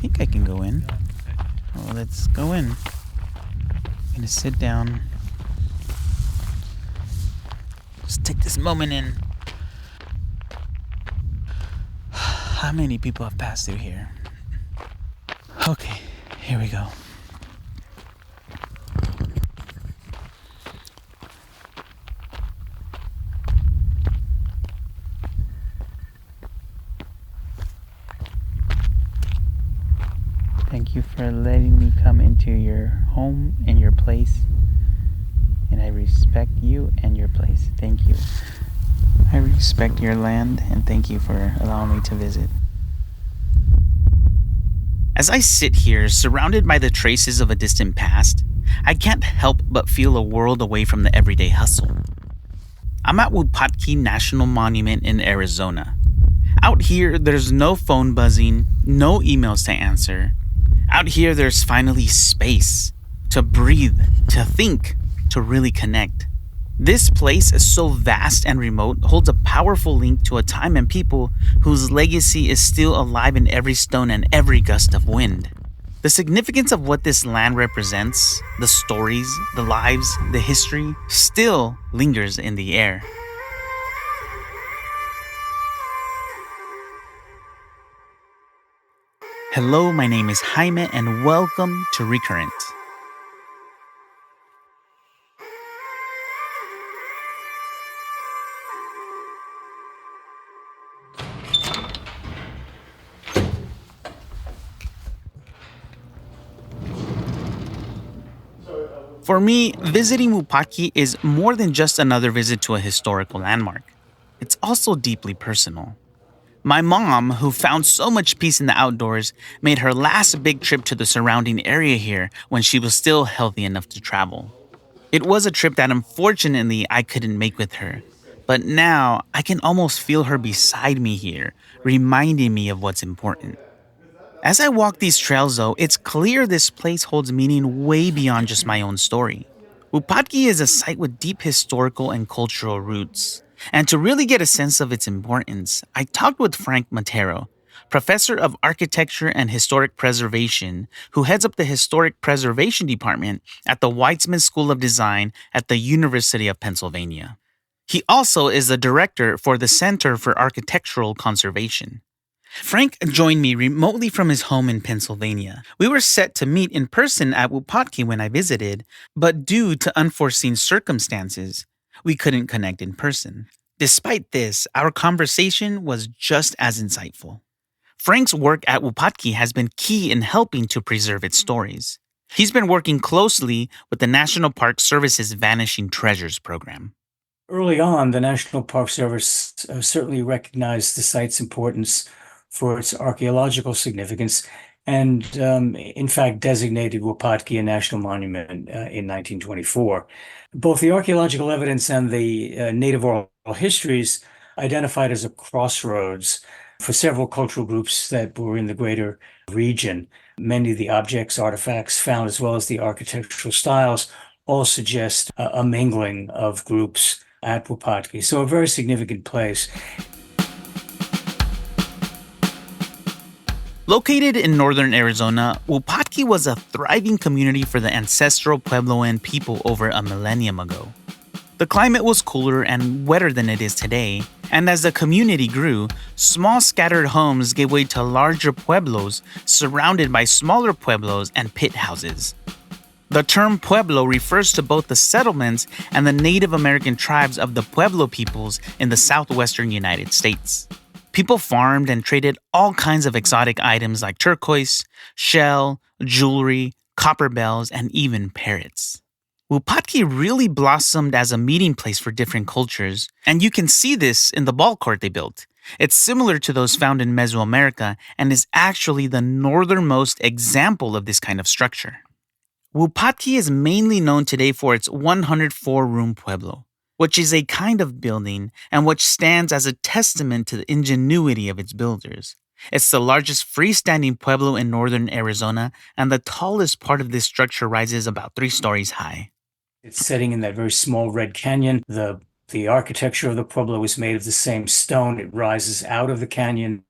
think I can go in. Well, let's go in. I'm gonna sit down. Just take this moment in. How many people have passed through here? Okay, here we go. Thank you for letting me come into your home and your place. And I respect you and your place. Thank you. I respect your land and thank you for allowing me to visit. As I sit here, surrounded by the traces of a distant past, I can't help but feel a world away from the everyday hustle. I'm at Wupatki National Monument in Arizona. Out here, there's no phone buzzing, no emails to answer. Out here, there's finally space to breathe, to think, to really connect. This place is so vast and remote, holds a powerful link to a time and people whose legacy is still alive in every stone and every gust of wind. The significance of what this land represents, the stories, the lives, the history, still lingers in the air. Hello, my name is Jaime and welcome to Recurrent. For me, visiting Wupatki is more than just another visit to a historical landmark. It's also deeply personal. My mom, who found so much peace in the outdoors, made her last big trip to the surrounding area here when she was still healthy enough to travel. It was a trip that unfortunately I couldn't make with her, but now I can almost feel her beside me here, reminding me of what's important. As I walk these trails, though, it's clear this place holds meaning way beyond just my own story. Wupatki is a site with deep historical and cultural roots. And to really get a sense of its importance, I talked with Frank Matero, professor of architecture and historic preservation, who heads up the historic preservation department at the Weitzman School of Design at the University of Pennsylvania. He also is the director for the Center for Architectural Conservation. Frank joined me remotely from his home in Pennsylvania. We were set to meet in person at Wupatki when I visited, but due to unforeseen circumstances, we couldn't connect in person. Despite this, our conversation was just as insightful. Frank's work at Wupatki has been key in helping to preserve its stories. He's been working closely with the National Park Service's Vanishing Treasures program. Early on, the National Park Service certainly recognized the site's importance for its archaeological significance and, in fact, designated Wupatki a national monument in 1924. Both the archaeological evidence and the native oral histories identified as a crossroads for several cultural groups that were in the greater region. Many of the objects, artifacts found, as well as the architectural styles, all suggest a mingling of groups at Wupatki. So a very significant place. Located in northern Arizona, Wupatki was a thriving community for the ancestral Puebloan people over a millennium ago. The climate was cooler and wetter than it is today, and as the community grew, small scattered homes gave way to larger pueblos surrounded by smaller pueblos and pit houses. The term Pueblo refers to both the settlements and the Native American tribes of the Pueblo peoples in the southwestern United States. People farmed and traded all kinds of exotic items like turquoise, shell, jewelry, copper bells, and even parrots. Wupatki really blossomed as a meeting place for different cultures, and you can see this in the ball court they built. It's similar to those found in Mesoamerica and is actually the northernmost example of this kind of structure. Wupatki is mainly known today for its 104-room pueblo, which is a kind of building and which stands as a testament to the ingenuity of its builders. It's the largest freestanding pueblo in northern Arizona, and the tallest part of this structure rises about 3 stories high. It's setting in that very small red canyon. The architecture of the pueblo is made of the same stone. It rises out of the canyon.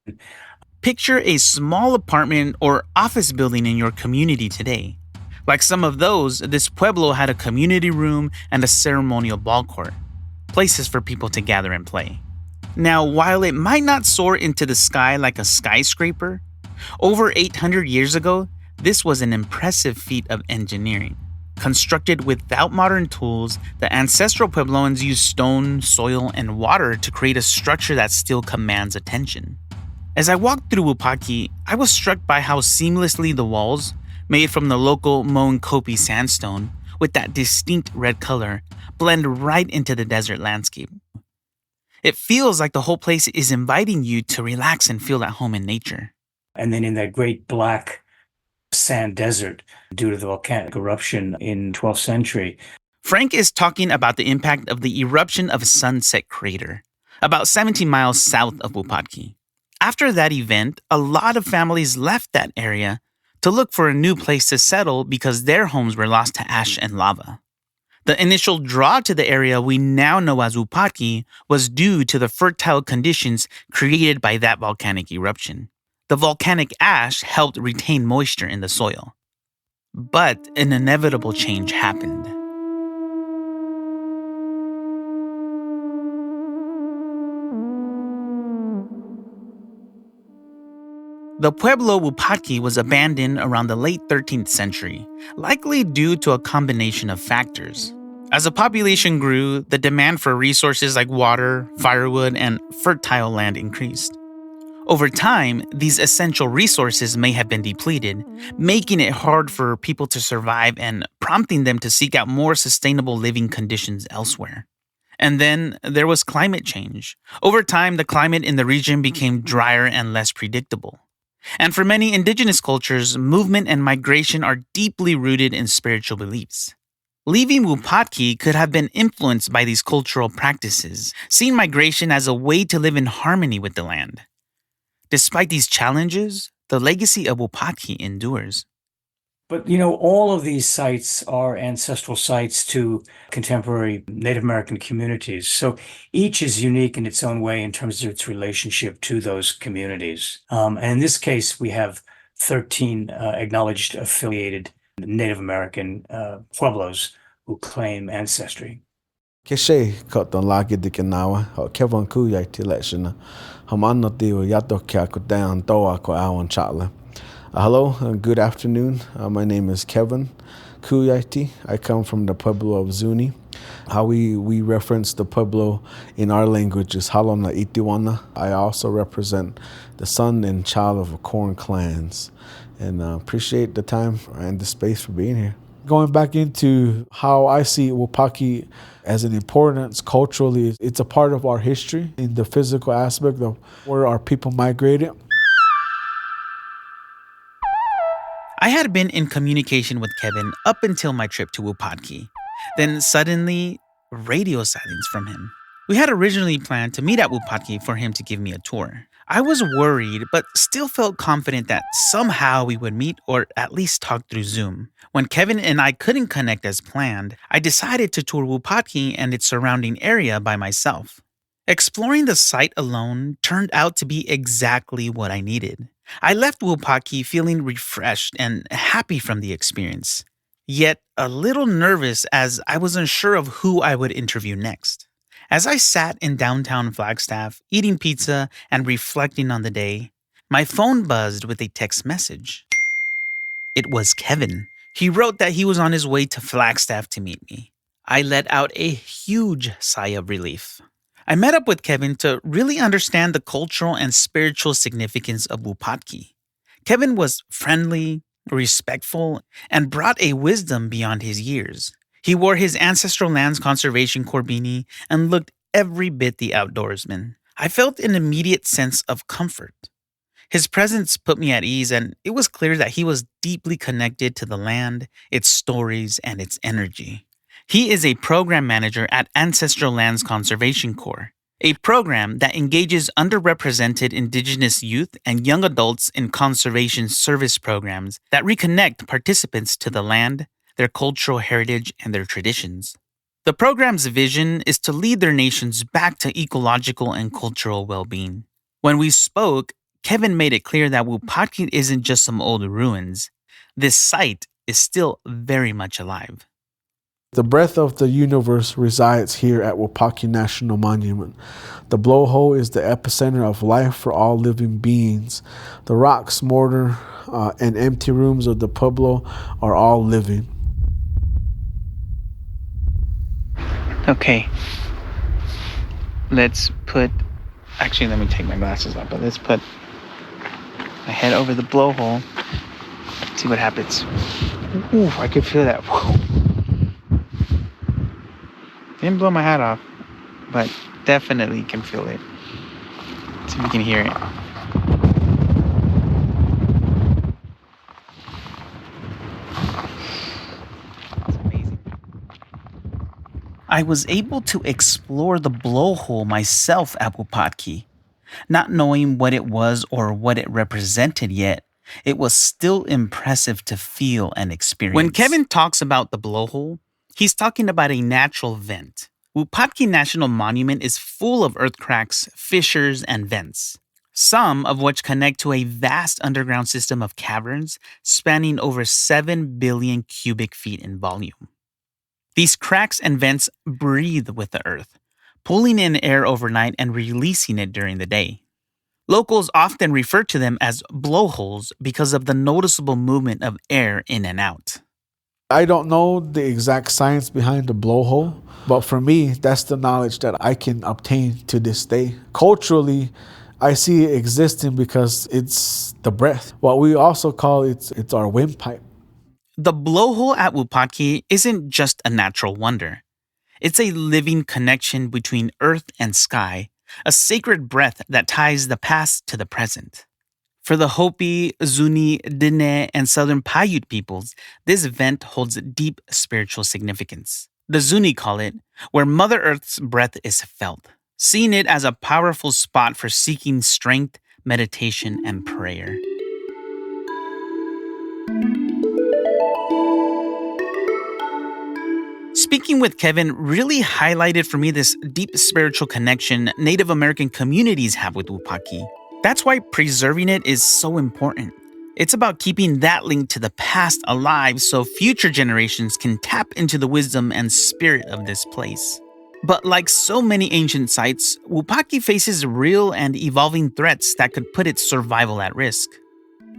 Picture a small apartment or office building in your community today. Like some of those, this pueblo had a community room and a ceremonial ball court, places for people to gather and play. Now, while it might not soar into the sky like a skyscraper, over 800 years ago, this was an impressive feat of engineering. Constructed without modern tools, the ancestral Puebloans used stone, soil, and water to create a structure that still commands attention. As I walked through Wupatki, I was struck by how seamlessly the walls, made from the local Moenkopi sandstone, with that distinct red color, blend right into the desert landscape. It feels like the whole place is inviting you to relax and feel at home in nature. And then in that great black sand desert due to the volcanic eruption in 12th century. Frank is talking about the impact of the eruption of Sunset Crater, about 17 miles south of Wupatki. After that event, a lot of families left that area to look for a new place to settle because their homes were lost to ash and lava. The initial draw to the area we now know as Wupatki was due to the fertile conditions created by that volcanic eruption. The volcanic ash helped retain moisture in the soil. But an inevitable change happened. The Pueblo Wupatki was abandoned around the late 13th century, likely due to a combination of factors. As the population grew, the demand for resources like water, firewood, and fertile land increased. Over time, these essential resources may have been depleted, making it hard for people to survive and prompting them to seek out more sustainable living conditions elsewhere. And then there was climate change. Over time, the climate in the region became drier and less predictable. And for many indigenous cultures, movement and migration are deeply rooted in spiritual beliefs. Leaving Wupatki could have been influenced by these cultural practices, seeing migration as a way to live in harmony with the land. Despite these challenges, the legacy of Wupatki endures. But, all of these sites are ancestral sites to contemporary Native American communities. So each is unique in its own way in terms of its relationship to those communities. And in this case, we have 13 acknowledged affiliated Native American pueblos who claim ancestry. Keshe koton lagi dikinawa o kevon ku yai tileshina hamano dio yato kya ko down toa ko awan chatla. Hello, good afternoon. My name is Kevin Kuyaiti. I come from the Pueblo of Zuni. How we reference the Pueblo in our language is Halona Itiwana. I also represent the son and child of corn clans, and appreciate the time and the space for being here. Going back into how I see Wupatki as an importance culturally, it's a part of our history in the physical aspect of where our people migrated. I had been in communication with Kevin up until my trip to Wupatki. Then suddenly, radio silence from him. We had originally planned to meet at Wupatki for him to give me a tour. I was worried, but still felt confident that somehow we would meet or at least talk through Zoom. When Kevin and I couldn't connect as planned, I decided to tour Wupatki and its surrounding area by myself. Exploring the site alone turned out to be exactly what I needed. I left Wupatki feeling refreshed and happy from the experience, yet a little nervous as I was unsure of who I would interview next. As I sat in downtown Flagstaff, eating pizza and reflecting on the day, my phone buzzed with a text message. It was Kevin. He wrote that he was on his way to Flagstaff to meet me. I let out a huge sigh of relief. I met up with Kevin to really understand the cultural and spiritual significance of Wupatki. Kevin was friendly, respectful, and brought a wisdom beyond his years. He wore his Ancestral Lands Conservation Corps beanie and looked every bit the outdoorsman. I felt an immediate sense of comfort. His presence put me at ease, and it was clear that he was deeply connected to the land, its stories, and its energy. He is a program manager at Ancestral Lands Conservation Corps, a program that engages underrepresented Indigenous youth and young adults in conservation service programs that reconnect participants to the land, their cultural heritage, and their traditions. The program's vision is to lead their nations back to ecological and cultural well-being. When we spoke, Kevin made it clear that Wupatki isn't just some old ruins. This site is still very much alive. The breadth of the universe resides here at Wupatki National Monument. The blowhole is the epicenter of life for all living beings. The rocks, mortar, and empty rooms of the pueblo are all living. Okay. Let me take my glasses off, but let's put my head over the blowhole. See what happens. Ooh, I can feel that. Didn't blow my hat off, but definitely can feel it. See if we can hear it. It's amazing. I was able to explore the blowhole myself at Wupatki. Not knowing what it was or what it represented yet, it was still impressive to feel and experience. When Kevin talks about the blowhole, he's talking about a natural vent. Wupatki National Monument is full of earth cracks, fissures, and vents, some of which connect to a vast underground system of caverns spanning over 7 billion cubic feet in volume. These cracks and vents breathe with the earth, pulling in air overnight and releasing it during the day. Locals often refer to them as blowholes because of the noticeable movement of air in and out. I don't know the exact science behind the blowhole, but for me, that's the knowledge that I can obtain to this day. Culturally, I see it existing because it's the breath. What we also call it's our windpipe. The blowhole at Wupatki isn't just a natural wonder. It's a living connection between earth and sky, a sacred breath that ties the past to the present. For the Hopi, Zuni, Diné, and Southern Paiute peoples, this vent holds deep spiritual significance. The Zuni call it where Mother Earth's breath is felt, seeing it as a powerful spot for seeking strength, meditation, and prayer. Speaking with Kevin really highlighted for me this deep spiritual connection Native American communities have with Wupatki. That's why preserving it is so important. It's about keeping that link to the past alive so future generations can tap into the wisdom and spirit of this place. But like so many ancient sites, Wupatki faces real and evolving threats that could put its survival at risk.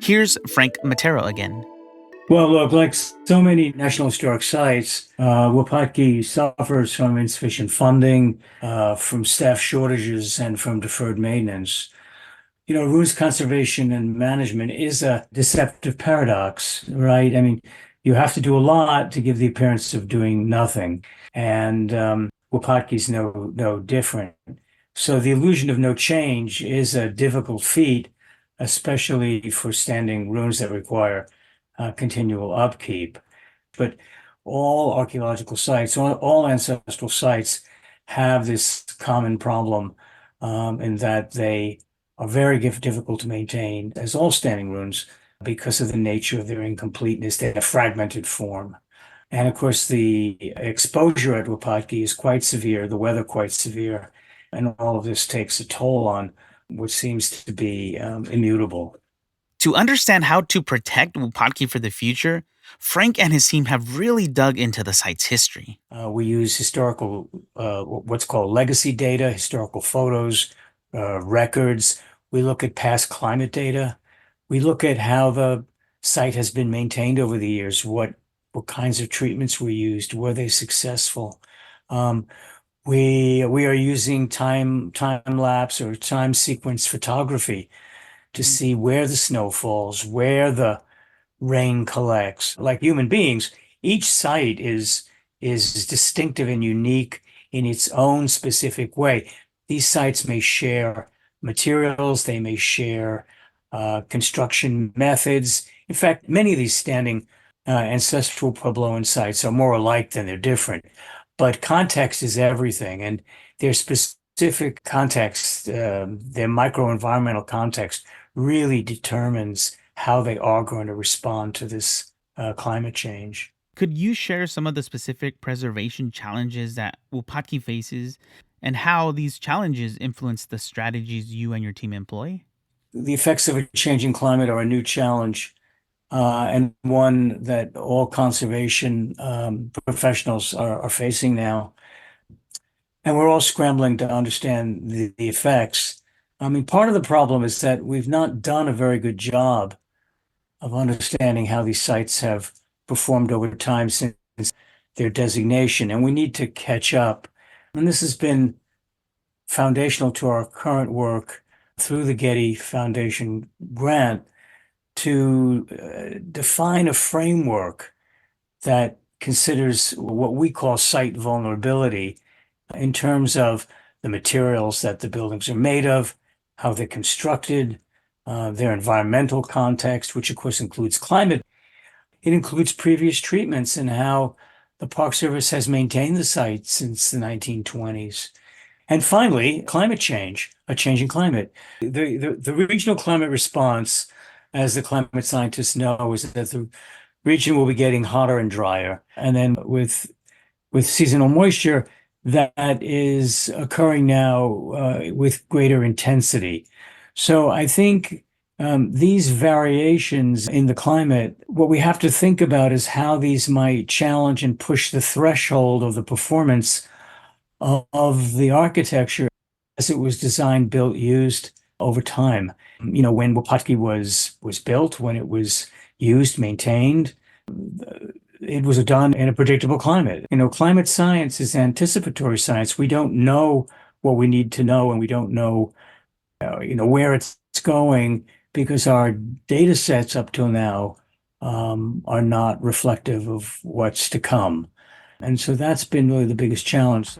Here's Frank Matero again. Well, look, like so many National Historic Sites, Wupatki suffers from insufficient funding, from staff shortages, and from deferred maintenance. Ruins conservation and management is a deceptive paradox, right? I mean, you have to do a lot to give the appearance of doing nothing. And Wupatki's no different. So the illusion of no change is a difficult feat, especially for standing ruins that require continual upkeep. But all archaeological sites, all ancestral sites have this common problem in that they are very difficult to maintain, as all standing ruins, because of the nature of their incompleteness, their fragmented form. And of course, the exposure at Wupatki is quite severe, the weather quite severe, and all of this takes a toll on what seems to be immutable. To understand how to protect Wupatki for the future, Frank and his team have really dug into the site's history. We use historical, what's called legacy data, historical photos, records. We look at past climate data. We look at how the site has been maintained over the years, what kinds of treatments were used, were they successful? We are using time lapse or time sequence photography to see where the snow falls, where the rain collects. Like human beings, each site is distinctive and unique in its own specific way. These sites may share materials, they may share construction methods. In fact, many of these standing ancestral Puebloan sites are more alike than they're different. But context is everything, and their specific context, their microenvironmental context, really determines how they are going to respond to this climate change. Could you share some of the specific preservation challenges that Wupatki faces and how these challenges influence the strategies you and your team employ? the effects of a changing climate are a new challenge, and one that all conservation professionals are facing now. And we're all scrambling to understand the effects. I mean, part of the problem is that we've not done a very good job of understanding how these sites have performed over time since their designation, and we need to catch up. And this has been foundational to our current work through the Getty Foundation grant to define a framework that considers what we call site vulnerability in terms of the materials that the buildings are made of, how they're constructed, their environmental context, which of course includes climate. It includes previous treatments and how the Park Service has maintained the site since the 1920s. And finally, climate change, a changing climate. The regional climate response, as the climate scientists know, is that the region will be getting hotter and drier. And then with seasonal moisture, that is occurring now with greater intensity. So I think these variations in the climate, what we have to think about is how these might challenge and push the threshold of the performance of the architecture as it was designed, built, used over time. You know, when Wupatki was built, when it was used, maintained, it was done in a predictable climate. You know, climate science is anticipatory science. We don't know what we need to know, and we don't know, where it's going because our data sets up till now are not reflective of what's to come. And so that's been really the biggest challenge.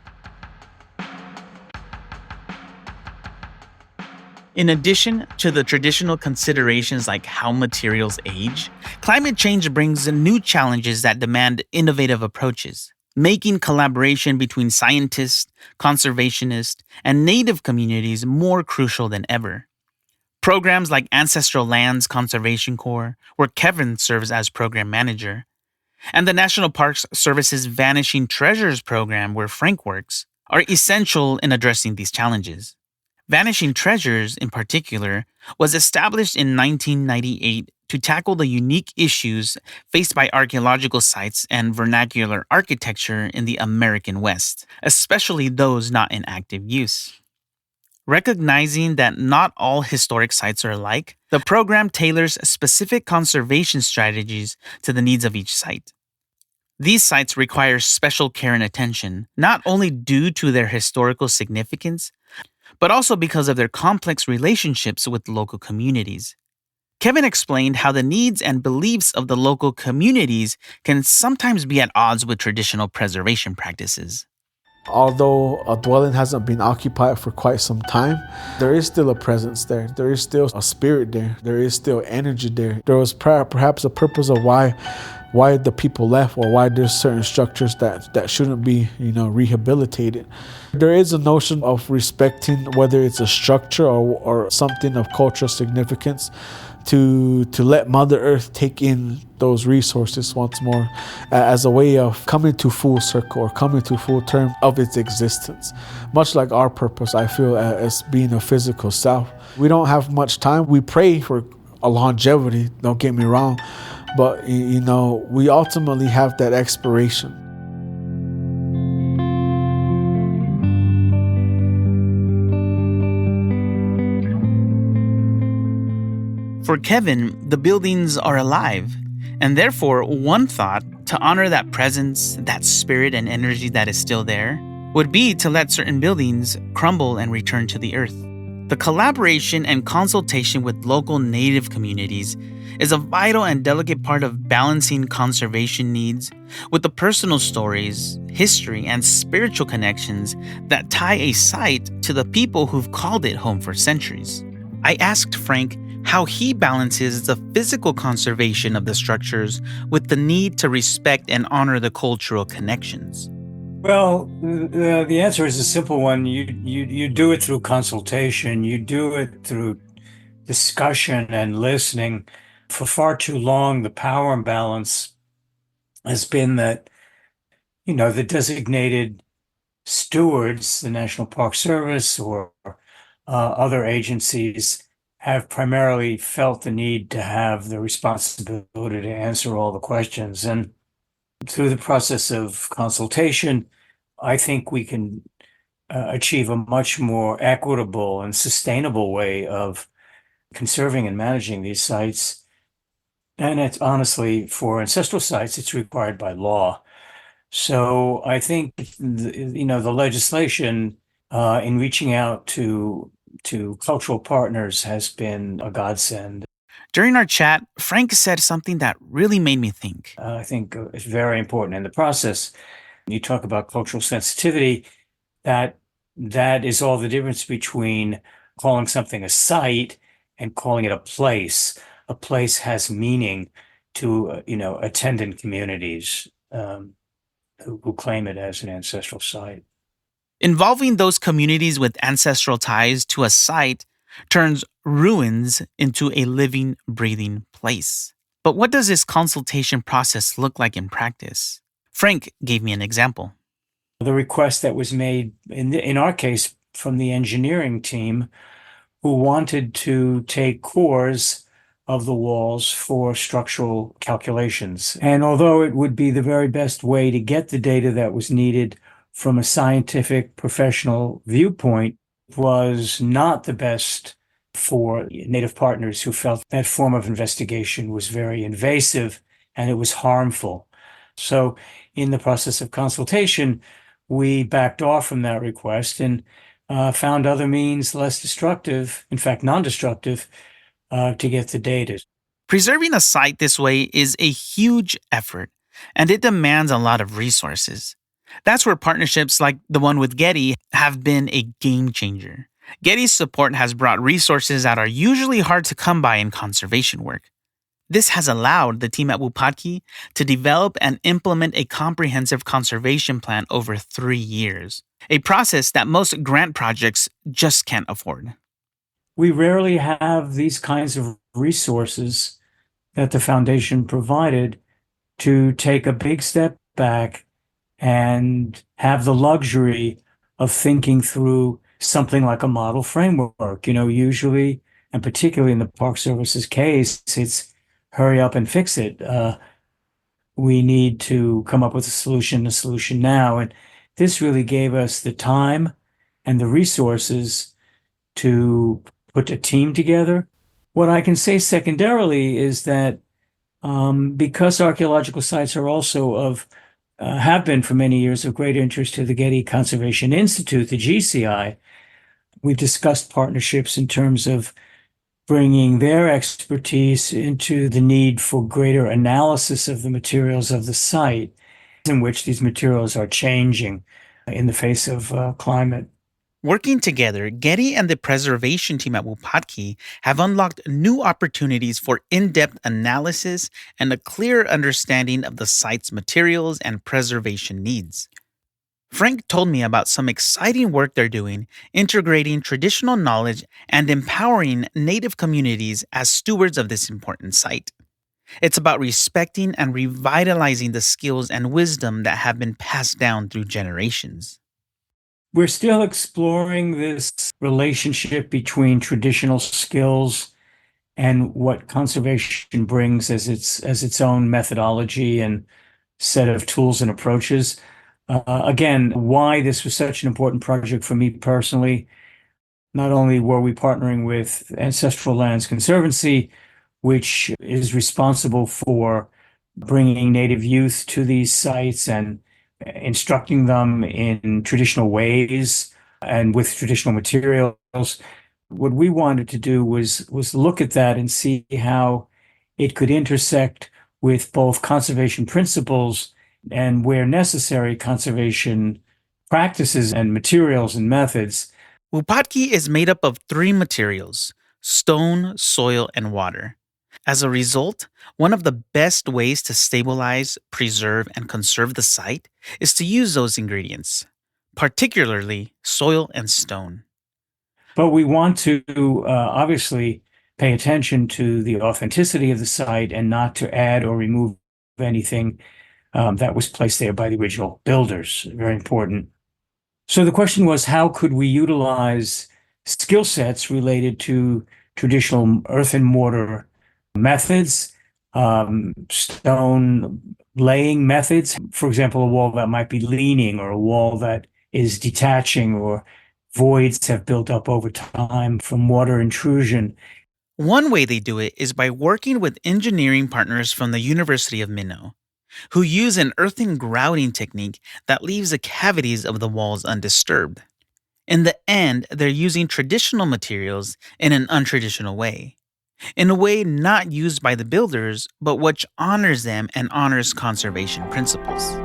In addition to the traditional considerations like how materials age, climate change brings new challenges that demand innovative approaches, making collaboration between scientists, conservationists, and native communities more crucial than ever. Programs like Ancestral Lands Conservation Corps, where Kevin serves as program manager, and the National Parks Service's Vanishing Treasures program, where Frank works, are essential in addressing these challenges. Vanishing Treasures, in particular, was established in 1998 to tackle the unique issues faced by archaeological sites and vernacular architecture in the American West, especially those not in active use. Recognizing that not all historic sites are alike, the program tailors specific conservation strategies to the needs of each site. These sites require special care and attention, not only due to their historical significance, but also because of their complex relationships with local communities. Kevin explained how the needs and beliefs of the local communities can sometimes be at odds with traditional preservation practices. Although a dwelling hasn't been occupied for quite some time, there is still a presence there. There is still a spirit there. There is still energy there. There was perhaps a purpose of why the people left, or why there's certain structures that shouldn't be, rehabilitated. There is a notion of respecting whether it's a structure or something of cultural significance, to let Mother Earth take in those resources once more as a way of coming to full circle or coming to full term of its existence. Much like our purpose, I feel, as being a physical self. We don't have much time. We pray for a longevity, don't get me wrong, but we ultimately have that expiration. For Kevin, the buildings are alive, and therefore one thought to honor that presence, that spirit and energy that is still there, would be to let certain buildings crumble and return to the earth. The collaboration and consultation with local native communities is a vital and delicate part of balancing conservation needs with the personal stories, history, and spiritual connections that tie a site to the people who've called it home for centuries. I asked Frank how he balances the physical conservation of the structures with the need to respect and honor the cultural connections. Well, the answer is a simple one. You do it through consultation. You do it through discussion and listening. For far too long, the power imbalance has been that, the designated stewards, the National Park Service or other agencies, have primarily felt the need to have the responsibility to answer all the questions. And through the process of consultation, I think we can achieve a much more equitable and sustainable way of conserving and managing these sites. And it's honestly, for ancestral sites, it's required by law. So I think, the legislation in reaching out to cultural partners has been a godsend. During our chat, Frank said something that really made me think. I think it's very important in the process. You talk about cultural sensitivity, that is all the difference between calling something a site and calling it a place. A place has meaning to, attendant communities who claim it as an ancestral site. Involving those communities with ancestral ties to a site turns ruins into a living, breathing place. But what does this consultation process look like in practice? Frank gave me an example. The request that was made in our case from the engineering team, who wanted to take cores of the walls for structural calculations. And although it would be the very best way to get the data that was needed from a scientific professional viewpoint, was not the best for Native partners who felt that form of investigation was very invasive and it was harmful. So in the process of consultation, we backed off from that request and found other means less destructive, in fact, non-destructive, to get the data. Preserving a site this way is a huge effort, and it demands a lot of resources. That's where partnerships like the one with Getty have been a game changer. Getty's support has brought resources that are usually hard to come by in conservation work. This has allowed the team at Wupatki to develop and implement a comprehensive conservation plan over 3 years, a process that most grant projects just can't afford. We rarely have these kinds of resources that the foundation provided to take a big step back and have the luxury of thinking through something like a model framework. Usually, and particularly in the Park Service's case, it's hurry up and fix it. We need to come up with a solution now. And this really gave us the time and the resources to put a team together. What I can say secondarily is that because archaeological sites are also have been for many years of great interest to the Getty Conservation Institute, the GCI, we've discussed partnerships in terms of bringing their expertise into the need for greater analysis of the materials of the site, in which these materials are changing in the face of climate. Working together, Getty and the preservation team at Wupatki have unlocked new opportunities for in-depth analysis and a clear understanding of the site's materials and preservation needs. Frank told me about some exciting work they're doing, integrating traditional knowledge and empowering Native communities as stewards of this important site. It's about respecting and revitalizing the skills and wisdom that have been passed down through generations. We're still exploring this relationship between traditional skills and what conservation brings as its own methodology and set of tools and approaches. Again, why this was such an important project for me personally. Not only were we partnering with Ancestral Lands Conservancy, which is responsible for bringing Native youth to these sites and instructing them in traditional ways and with traditional materials. What we wanted to do was look at that and see how it could intersect with both conservation principles and, where necessary, conservation practices and materials and methods. Wupatki is made up of 3 materials: stone, soil, and water. As a result, one of the best ways to stabilize, preserve, and conserve the site is to use those ingredients, particularly soil and stone. But we want to obviously pay attention to the authenticity of the site and not to add or remove anything that was placed there by the original builders. Very important. So the question was, how could we utilize skill sets related to traditional earth and mortar methods, stone laying methods. For example, a wall that might be leaning or a wall that is detaching, or voids have built up over time from water intrusion. One way they do it is by working with engineering partners from the University of Minnow, who use an earthen grouting technique that leaves the cavities of the walls undisturbed. In the end, they're using traditional materials in an untraditional way, in a way not used by the builders, but which honors them and honors conservation principles.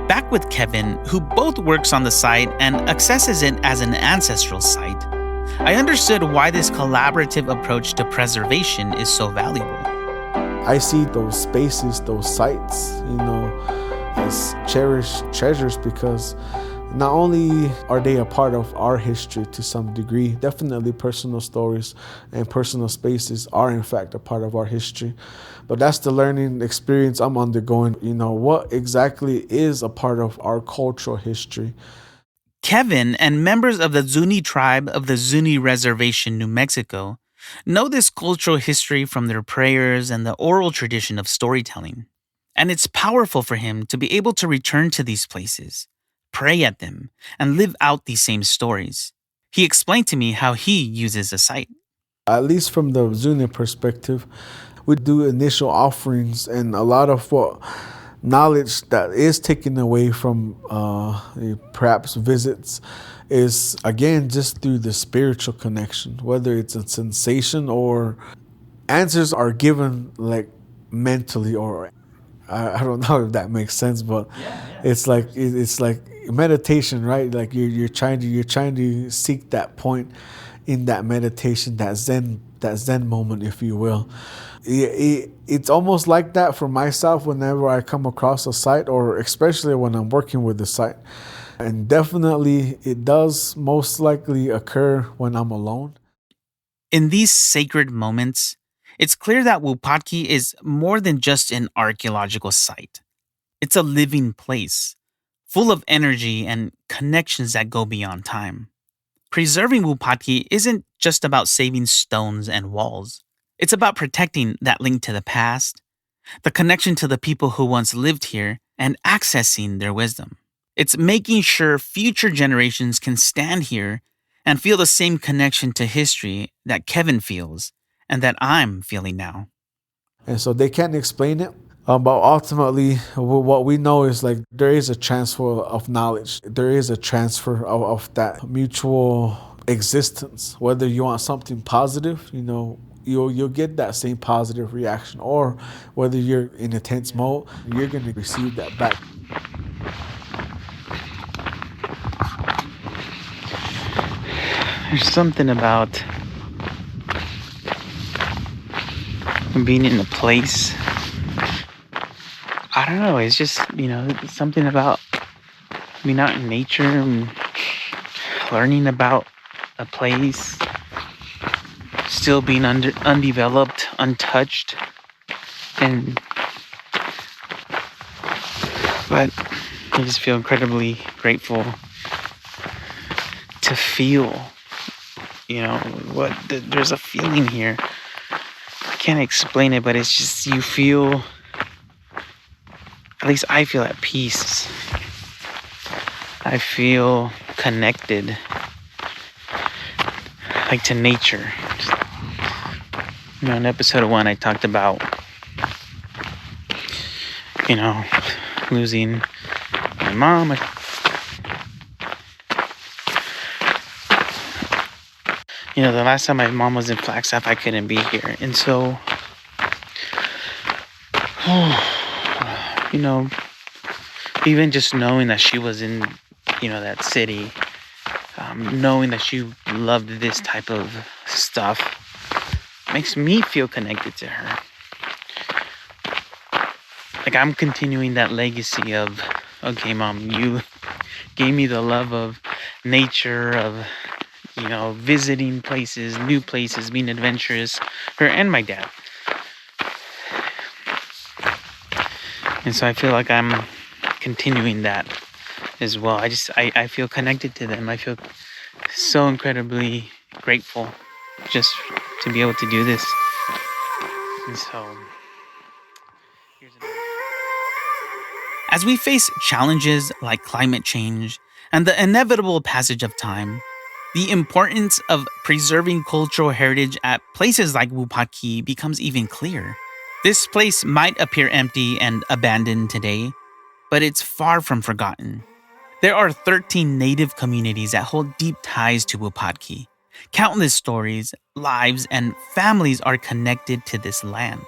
Back with Kevin, who both works on the site and accesses it as an ancestral site, I understood why this collaborative approach to preservation is so valuable. I see those spaces, those sites, as cherished treasures, because not only are they a part of our history to some degree, definitely personal stories and personal spaces are in fact a part of our history. But that's the learning experience I'm undergoing. What exactly is a part of our cultural history? Kevin and members of the Zuni tribe of the Zuni Reservation, New Mexico, know this cultural history from their prayers and the oral tradition of storytelling. And it's powerful for him to be able to return to these places, pray at them, and live out these same stories. He explained to me how he uses the site. At least from the Zuni perspective, we do initial offerings, and a lot of what knowledge that is taken away from perhaps visits is, again, just through the spiritual connection, whether it's a sensation or answers are given like mentally, or I don't know if that makes sense, but it's like meditation, right? Like you're trying to seek that point in that meditation, that zen moment, if you will. It's almost like that for myself whenever I come across a site, or especially when I'm working with the site. And definitely it does most likely occur when I'm alone. In these sacred moments, it's clear that Wupatki is more than just an archaeological site. It's a living place, full of energy and connections that go beyond time. Preserving Wupatki isn't just about saving stones and walls. It's about protecting that link to the past, the connection to the people who once lived here, and accessing their wisdom. It's making sure future generations can stand here and feel the same connection to history that Kevin feels and that I'm feeling now. And so they can't explain it, but ultimately what we know is like there is a transfer of knowledge. There is a transfer of that mutual existence. Whether you want something positive, you'll get that same positive reaction, or whether you're in a tense mode, you're going to receive that back. There's something about being in a place. I don't know, it's just, something about being out in nature and learning about a place, still being undeveloped, untouched, but I just feel incredibly grateful to feel, there's a feeling here. I can't explain it, but it's just, you feel, at least I feel at peace. I feel connected, like to nature. In episode 1, I talked about, losing my mom. The last time my mom was in Flagstaff, I couldn't be here. And so, even just knowing that she was in, that city, knowing that she loved this type of stuff, makes me feel connected to her. Like I'm continuing that legacy of, okay, Mom, you gave me the love of nature, of, visiting places, new places, being adventurous, her and my dad. And so I feel like I'm continuing that as well. I feel connected to them. I feel so incredibly grateful just to be able to do this. And so, as we face challenges like climate change and the inevitable passage of time, the importance of preserving cultural heritage at places like Wupatki becomes even clearer. This place might appear empty and abandoned today, but it's far from forgotten. There are 13 native communities that hold deep ties to Wupatki. Countless stories, lives, and families are connected to this land.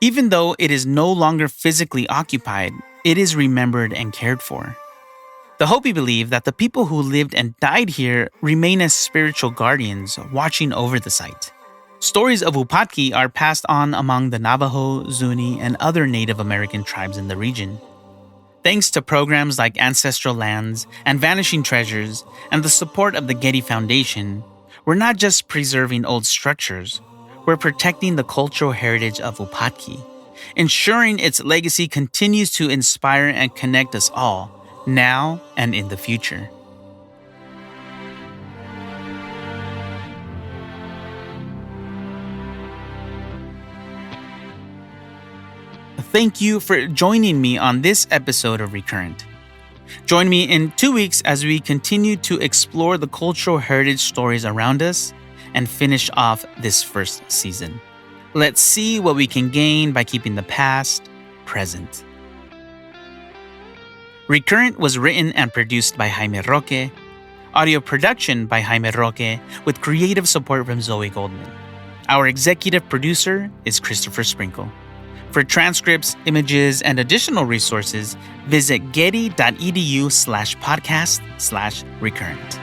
Even though it is no longer physically occupied, it is remembered and cared for. The Hopi believe that the people who lived and died here remain as spiritual guardians watching over the site. Stories of Wupatki are passed on among the Navajo, Zuni, and other Native American tribes in the region. Thanks to programs like Ancestral Lands and Vanishing Treasures and the support of the Getty Foundation, we're not just preserving old structures, we're protecting the cultural heritage of Wupatki, ensuring its legacy continues to inspire and connect us all, now and in the future. Thank you for joining me on this episode of Recurrent. Join me in 2 weeks as we continue to explore the cultural heritage stories around us and finish off this first season. Let's see what we can gain by keeping the past present. Recurrent was written and produced by Jaime Roque, audio production by Jaime Roque, with creative support from Zoe Goldman. Our executive producer is Christopher Sprinkle. For transcripts, images, and additional resources, visit getty.edu/podcast/recurrent.